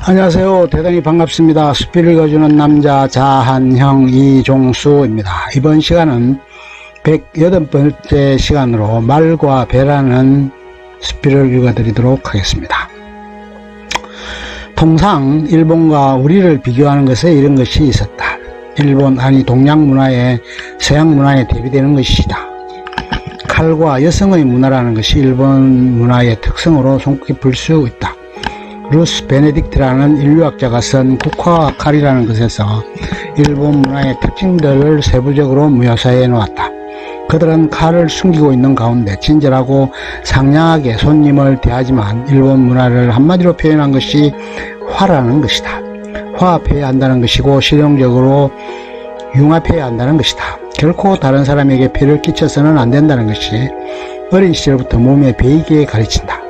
안녕하세요. 대단히 반갑습니다. 숲비를 읽어주는 남자 자한형 이종수입니다. 이번 시간은 108번째 시간으로 말과 배라는 숲비를 읽어드리도록 하겠습니다. 통상 일본과 우리를 비교하는 것에 이런 것이 있었다. 일본 아니 동양 문화에 서양 문화에 대비되는 것이다. 칼과 여성의 문화라는 것이 일본 문화의 특성으로 손꼽히 볼 수 있다. 루스 베네딕트라는 인류학자가 쓴 국화와 칼이라는 것에서 일본 문화의 특징들을 세부적으로 묘사해 놓았다. 그들은 칼을 숨기고 있는 가운데 친절하고 상냥하게 손님을 대하지만 일본 문화를 한마디로 표현한 것이 화라는 것이다. 화합해야 한다는 것이고 실용적으로 융합해야 한다는 것이다. 결코 다른 사람에게 피해를 끼쳐서는 안 된다는 것이 어린 시절부터 몸에 배이게 가르친다.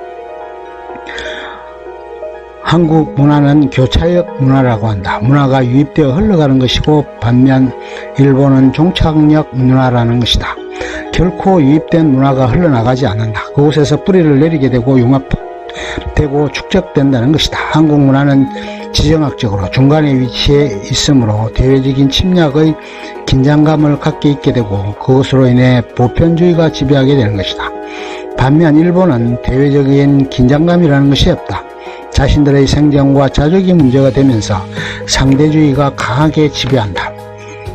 한국 문화는 교차역 문화라고 한다. 문화가 유입되어 흘러가는 것이고 반면 일본은 종착역 문화라는 것이다. 결코 유입된 문화가 흘러나가지 않는다. 그곳에서 뿌리를 내리게 되고 융합되고 축적된다는 것이다. 한국 문화는 지정학적으로 중간에 위치해 있으므로 대외적인 침략의 긴장감을 갖게 있게 되고 그것으로 인해 보편주의가 지배하게 되는 것이다. 반면 일본은 대외적인 긴장감이라는 것이 없다. 자신들의 생존과 자족이 문제가 되면서 상대주의가 강하게 지배한다.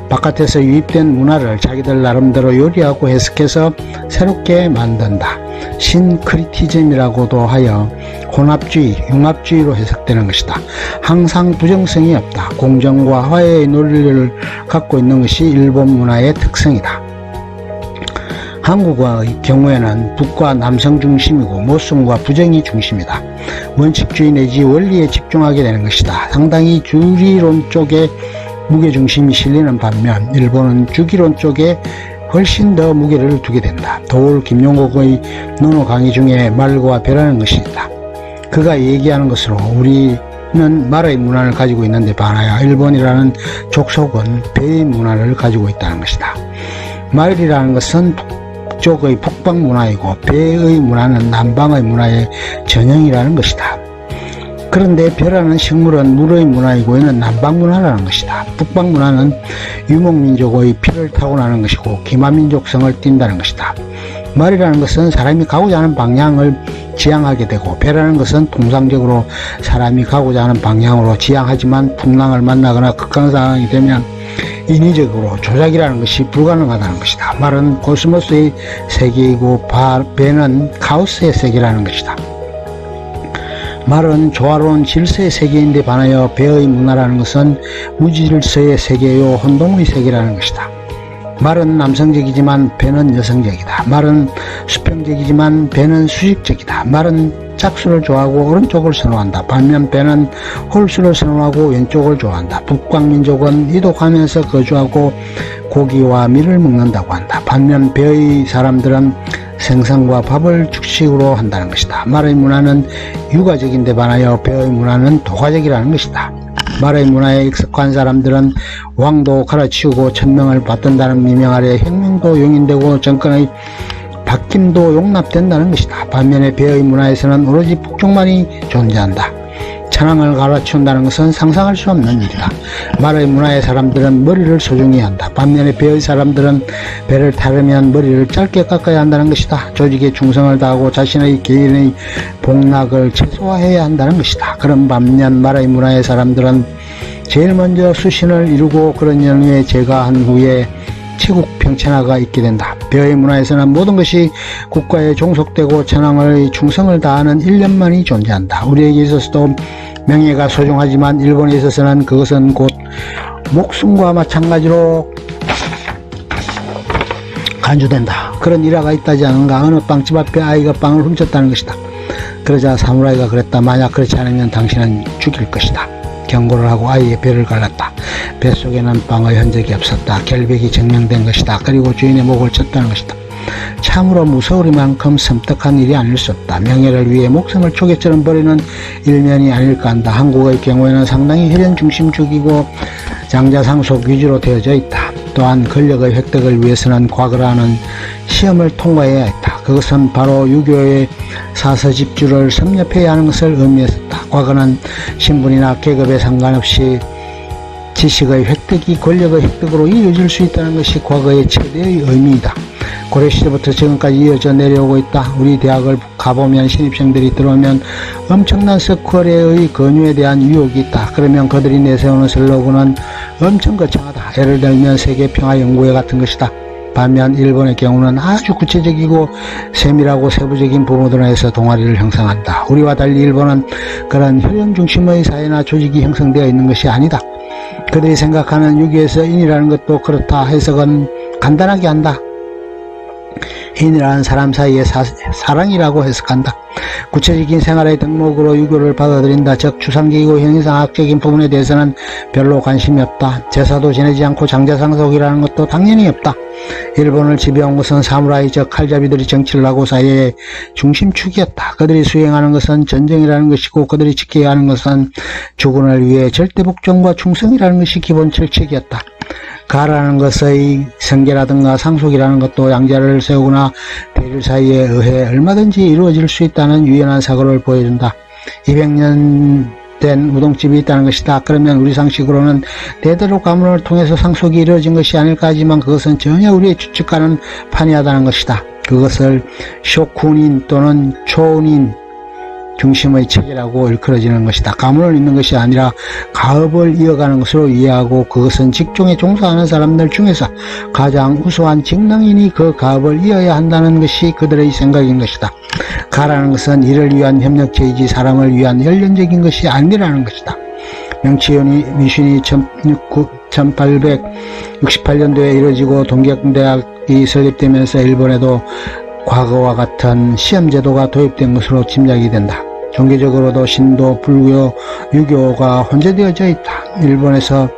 바깥에서 유입된 문화를 자기들 나름대로 요리하고 해석해서 새롭게 만든다. 신크리티즘이라고도 하여 혼합주의, 융합주의로 해석되는 것이다. 항상 부정성이 없다. 공정과 화해의 논리를 갖고 있는 것이 일본 문화의 특성이다. 한국의 경우에는 북과 남성 중심이고 모순과 부정이 중심이다. 원칙주의 내지 원리에 집중하게 되는 것이다. 상당히 주리론 쪽에 무게중심이 실리는 반면 일본은 주기론 쪽에 훨씬 더 무게를 두게 된다. 도울 김용옥의 논어 강의 중에 말과 배라는 것이 있다. 그가 얘기하는 것으로 우리는 말의 문화를 가지고 있는데 반하여 일본이라는 족속은 배의 문화를 가지고 있다는 것이다. 말이라는 것은 북쪽의 북방 문화이고 배의 문화는 남방의 문화의 전형이라는 것이다. 그런데 배라는 식물은 물의 문화이고 이는 남방 문화라는 것이다. 북방 문화는 유목민족의 피를 타고나는 것이고 기마민족성을 띈다는 것이다. 말이라는 것은 사람이 가고자 하는 방향을 지향하게 되고 배라는 것은 통상적으로 사람이 가고자 하는 방향으로 지향하지만 풍랑을 만나거나 극강상황이 되면 인위적으로 조작이라는 것이 불가능하다는 것이다. 말은 코스모스의 세계이고 배는 카오스의 세계라는 것이다. 말은 조화로운 질서의 세계인데 반하여 배의 문화라는 것은 무질서의 세계요 혼동의 세계라는 것이다. 말은 남성적이지만 배는 여성적이다. 말은 수평적이지만 배는 수직적이다. 말은 짝수를 좋아하고 오른쪽을 선호한다. 반면 배는 홀수를 선호하고 왼쪽을 좋아한다. 북방민족은 이독하면서 거주하고 고기와 밀을 먹는다고 한다. 반면 배의 사람들은 생선과 밥을 축식으로 한다는 것이다. 말의 문화는 육아적인데 반하여 배의 문화는 도가적이라는 것이다. 말의 문화에 익숙한 사람들은 왕도 갈아치우고 천명을 받든다는 미명 아래 혁명도 용인되고 정권의 바뀜도 용납된다는 것이다. 반면에 배의 문화에서는 오로지 북쪽만이 존재한다. 천황을 갈아치운다는 것은 상상할 수 없는 일이다. 말의 문화의 사람들은 머리를 소중히 한다. 반면에 배의 사람들은 배를 타려면 머리를 짧게 깎아야 한다는 것이다. 조직에 충성을 다하고 자신의 개인의 복락을 최소화해야 한다는 것이다. 그런 반면 말의 문화의 사람들은 제일 먼저 수신을 이루고 그런 연후에 제거한 후에 치국 평천하가 있게 된다. 배의 문화에서는 모든 것이 국가에 종속되고 천황의 충성을 다하는 일념만이 존재한다. 우리에게 있어서도 명예가 소중하지만 일본에 있어서는 그것은 곧 목숨과 마찬가지로 간주된다. 그런 일화가 있다지 않은가. 어느 빵집 앞에 아이가 빵을 훔쳤다는 것이다. 그러자 사무라이가 그랬다. 만약 그렇지 않으면 당신은 죽일 것이다. 경고를 하고 아이의 배를 갈랐다. 뱃속에는 빵의 흔적이 없었다. 결백이 증명된 것이다. 그리고 주인의 목을 쳤다는 것이다. 참으로 무서우리만큼 섬뜩한 일이 아닐 수 없다. 명예를 위해 목숨을 초계처럼 버리는 일면이 아닐까 한다. 한국의 경우에는 상당히 혈연 중심적이고 장자상속 위주로 되어져 있다. 또한 권력의 획득을 위해서는 과거라는 시험을 통과해야 했다. 그것은 바로 유교의 사서집주를 섭렵해야 하는 것을 의미했었다. 과거는 신분이나 계급에 상관없이 지식의 획득이 권력의 획득으로 이어질 수 있다는 것이 과거의 최대의 의미이다. 고려시대부터 지금까지 이어져 내려오고 있다. 우리 대학을 가보면 신입생들이 들어오면 엄청난 서클의 권유에 대한 유혹이 있다. 그러면 그들이 내세우는 슬로건은 엄청 거창하다. 예를 들면 세계평화연구회 같은 것이다. 반면 일본의 경우는 아주 구체적이고 세밀하고 세부적인 부분들에서 동아리를 형성한다. 우리와 달리 일본은 그런 혈연 중심의 사회나 조직이 형성되어 있는 것이 아니다. 그들이 생각하는 유교에서 인이라는 것도 그렇다. 해석은 간단하게 한다. 인이라는 사람 사이의 사랑이라고 해석한다. 구체적인 생활의 덕목으로 유교를 받아들인다. 즉 추상적이고 형이상학적인 부분에 대해서는 별로 관심이 없다. 제사도 지내지 않고 장자상속이라는 것도 당연히 없다. 일본을 지배한 것은 사무라이 즉 칼잡이들이 정치를 하고 사회의 중심축이었다. 그들이 수행하는 것은 전쟁이라는 것이고 그들이 지켜야 하는 것은 주군을 위해 절대복종과 충성이라는 것이 기본 철칙이었다. 가라는 것의 성계라든가 상속이라는 것도 양자를 세우거나 대립 사이에 의해 얼마든지 이루어질 수 있다는 유연한 사고를 보여준다. 200년 된 우동집이 있다는 것이다. 그러면 우리 상식으로는 대대로 가문을 통해서 상속이 이루어진 것이 아닐까 하지만 그것은 전혀 우리의 추측과는 판이하다는 것이다. 그것을 쇼군인 또는 초운인 중심의 체계라고 일컬어지는 것이다. 가문을 잇는 것이 아니라 가업을 이어가는 것으로 이해하고 그것은 직종에 종사하는 사람들 중에서 가장 우수한 직능인이 그 가업을 이어야 한다는 것이 그들의 생각인 것이다. 가라는 것은 이를 위한 협력체이지 사람을 위한 혈연적인 것이 아니라는 것이다. 명치윤이 미신이 1868년도에 이루어지고 동경대학이 설립되면서 일본에도 과거와 같은 시험제도가 도입된 것으로 짐작이 된다. 종교적으로도 신도, 불교, 유교가 혼재되어져 있다. 일본에서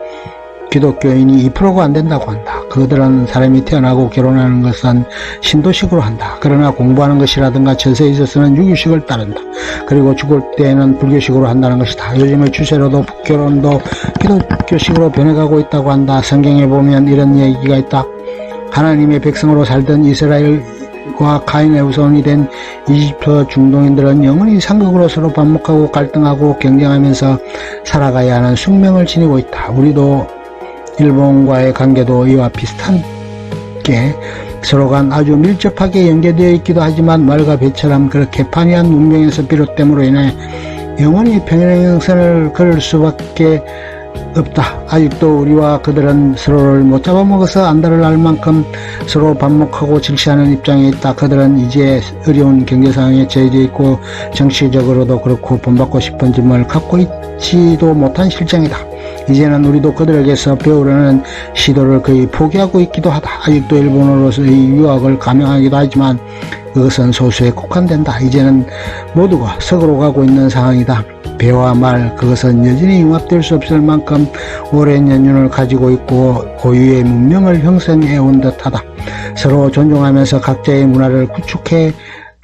기독교인이 2%가 안 된다고 한다. 그들은 사람이 태어나고 결혼하는 것은 신도식으로 한다. 그러나 공부하는 것이라든가 처세에 있어서는 유교식을 따른다. 그리고 죽을 때에는 불교식으로 한다는 것이다. 요즘의 추세로도 결혼도 기독교식으로 변해가고 있다고 한다. 성경에 보면 이런 얘기가 있다. 하나님의 백성으로 살던 이스라엘과 가인의 후손이 된 이집트 중동인들은 영원히 상극으로 서로 반목하고 갈등하고 경쟁하면서 살아가야 하는 숙명을 지니고 있다. 우리도 일본과의 관계도 이와 비슷하게 서로 간 아주 밀접하게 연계되어 있기도 하지만 말과 배처럼 그렇게 판이한 문명에서 비롯됨으로 인해 영원히 평행선을 걸을 수밖에 없다. 아직도 우리와 그들은 서로를 못 잡아먹어서 안달을 알 만큼 서로 반목하고 질시하는 입장에 있다. 그들은 이제 어려운 경제상황에 처해져 있고 정치적으로도 그렇고 본받고 싶은 점을 갖고 있지도 못한 실정이다. 이제는 우리도 그들에게서 배우려는 시도를 거의 포기하고 있기도 하다. 아직도 일본어로서의 유학을 감행하기도 하지만 그것은 소수에 국한된다. 이제는 모두가 서구로 가고 있는 상황이다. 배와 말 그것은 여전히 융합될 수 없을 만큼 오랜 연륜을 가지고 있고 고유의 문명을 형성해 온 듯하다. 서로 존중하면서 각자의 문화를 구축해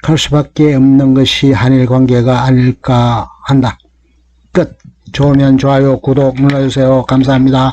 갈 수밖에 없는 것이 한일 관계가 아닐까 한다. 끝. 좋으면 좋아요, 구독 눌러주세요. 감사합니다.